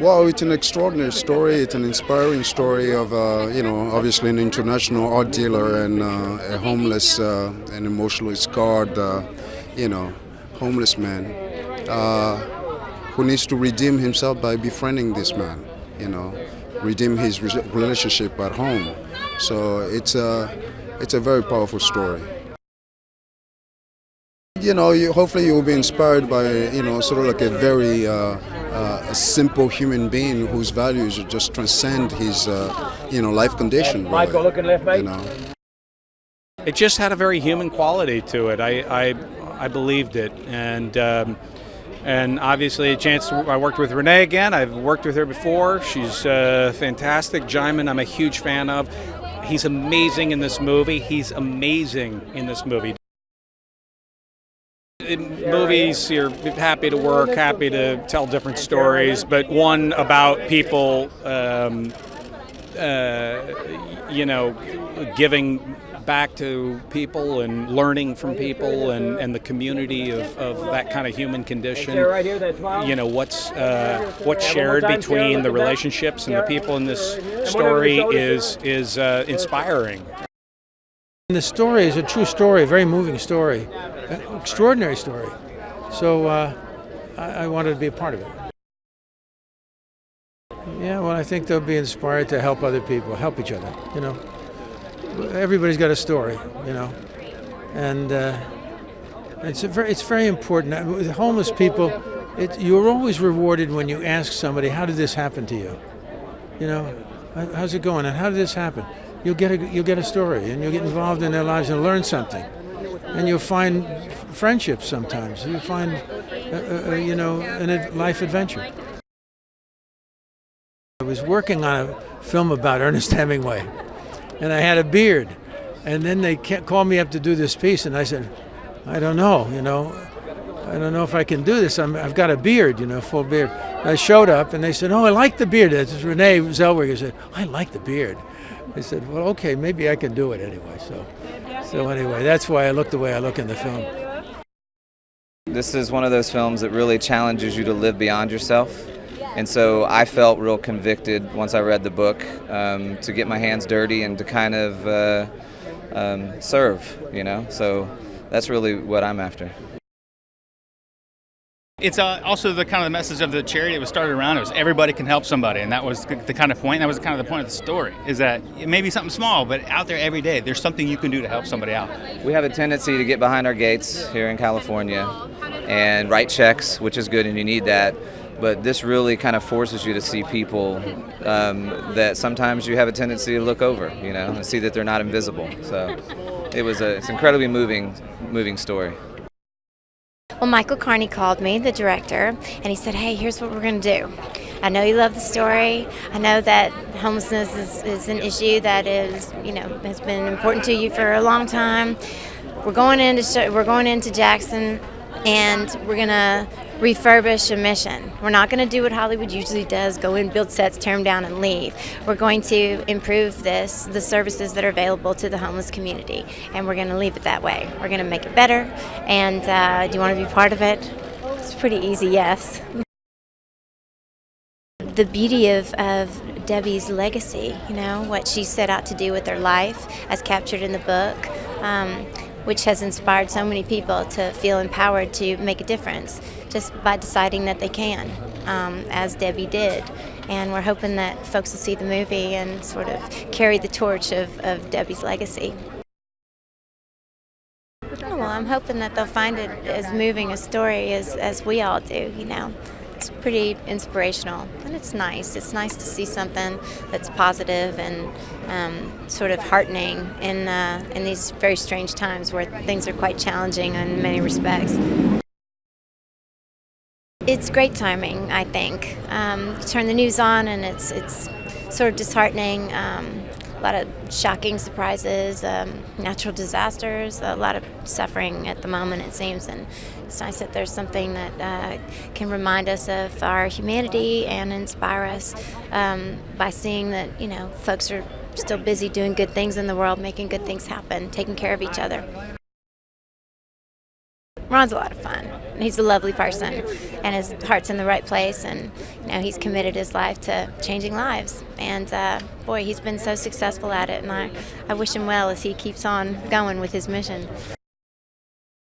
Well, it's an extraordinary story. It's an inspiring story of, obviously an international art dealer and a homeless and emotionally scarred, homeless man who needs to redeem himself by befriending this man, redeem his relationship at home. So it's a very powerful story. Hopefully you will be inspired by, sort of like a very a simple human being whose values just transcend his, life condition. Really, Michael, looking left, mate. It just had a very human quality to it. I believed it, and obviously a chance. I worked with Renee again. I've worked with her before. She's fantastic. Djimon, I'm a huge fan of. He's amazing in this movie. In movies, you're happy to work, happy to tell different stories, but one about people, giving back to people and learning from people and the community of that kind of human condition. What's shared between the relationships and the people in this story is inspiring. The story is a true story, a very moving story, an extraordinary story. So I wanted to be a part of it. Yeah, well, I think they'll be inspired to help other people, help each other, Everybody's got a story, and it's very important. With homeless people, you're always rewarded when you ask somebody, how did this happen to you? How's it going, and how did this happen? You'll get a story, and you'll get involved in their lives and learn something, and you'll find friendships sometimes. You'll find, a life adventure. I was working on a film about Ernest Hemingway, and I had a beard, and then they called me up to do this piece, and I said, I don't know, I don't know if I can do this. I've got a beard, full beard. I showed up, and they said, oh, I like the beard. This is Renee Zellweger said, I like the beard. I said, well, okay, maybe I can do it anyway. So anyway, that's why I look the way I look in the film. This is one of those films that really challenges you to live beyond yourself. And so I felt real convicted once I read the book to get my hands dirty and to kind of serve, So that's really what I'm after. It's also the kind of the message of the charity that was started around. It was everybody can help somebody, and that was the kind of point. That was kind of the point of the story. Is that it may be something small, but out there every day, there's something you can do to help somebody out. We have a tendency to get behind our gates here in California and write checks, which is good, and you need that. But this really kind of forces you to see people that sometimes you have a tendency to look over, and see that they're not invisible. So it's an incredibly moving story. Well, Michael Carney called me, the director, and he said, hey, here's what we're going to do. I know you love the story. I know that homelessness is an issue that is, has been important to you for a long time. We're going into Jackson, and we're going to refurbish a mission. We're not going to do what Hollywood usually does, go in, build sets, tear them down, and leave. We're going to improve the services that are available to the homeless community, and we're going to leave it that way. We're going to make it better, and do you want to be part of it? It's pretty easy, yes. The beauty of Debbie's legacy, what she set out to do with her life, as captured in the book, which has inspired so many people to feel empowered to make a difference just by deciding that they can, as Debbie did. And we're hoping that folks will see the movie and sort of carry the torch of Debbie's legacy. Oh, well, I'm hoping that they'll find it as moving a story as we all do, It's pretty inspirational, and it's nice. It's nice to see something that's positive and sort of heartening in these very strange times where things are quite challenging in many respects. It's great timing, I think. You turn the news on, and it's sort of disheartening. A lot of shocking surprises, natural disasters, a lot of suffering at the moment, it seems, and it's nice that there's something that can remind us of our humanity and inspire us by seeing that, folks are still busy doing good things in the world, making good things happen, taking care of each other. Ron's a lot of fun. he's a lovely person, and his heart's in the right place, and he's committed his life to changing lives. And boy, he's been so successful at it, and I wish him well as he keeps on going with his mission.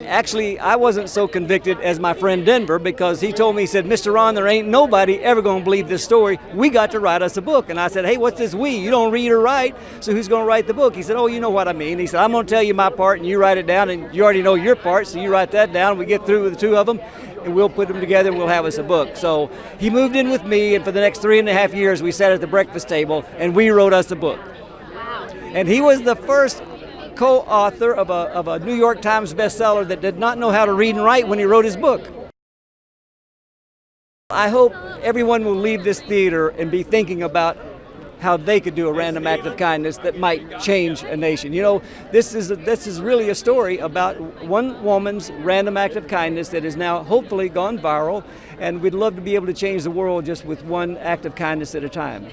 Actually, I wasn't so convicted as my friend Denver, because he told me, he said, Mr. Ron, there ain't nobody ever going to believe this story. We got to write us a book. And I said, hey, what's this we? You don't read or write, so who's going to write the book? He said, oh, you know what I mean. He said, I'm going to tell you my part, and you write it down, and you already know your part, so you write that down. We get through with the two of them, and we'll put them together, and we'll have us a book. So he moved in with me, and for the next 3.5 years, we sat at the breakfast table, and we wrote us a book. Wow. And he was the first co-author of a New York Times bestseller that did not know how to read and write when he wrote his book. I hope everyone will leave this theater and be thinking about how they could do a random act of kindness that might change a nation. This is really a story about one woman's random act of kindness that has now hopefully gone viral, and we'd love to be able to change the world just with one act of kindness at a time.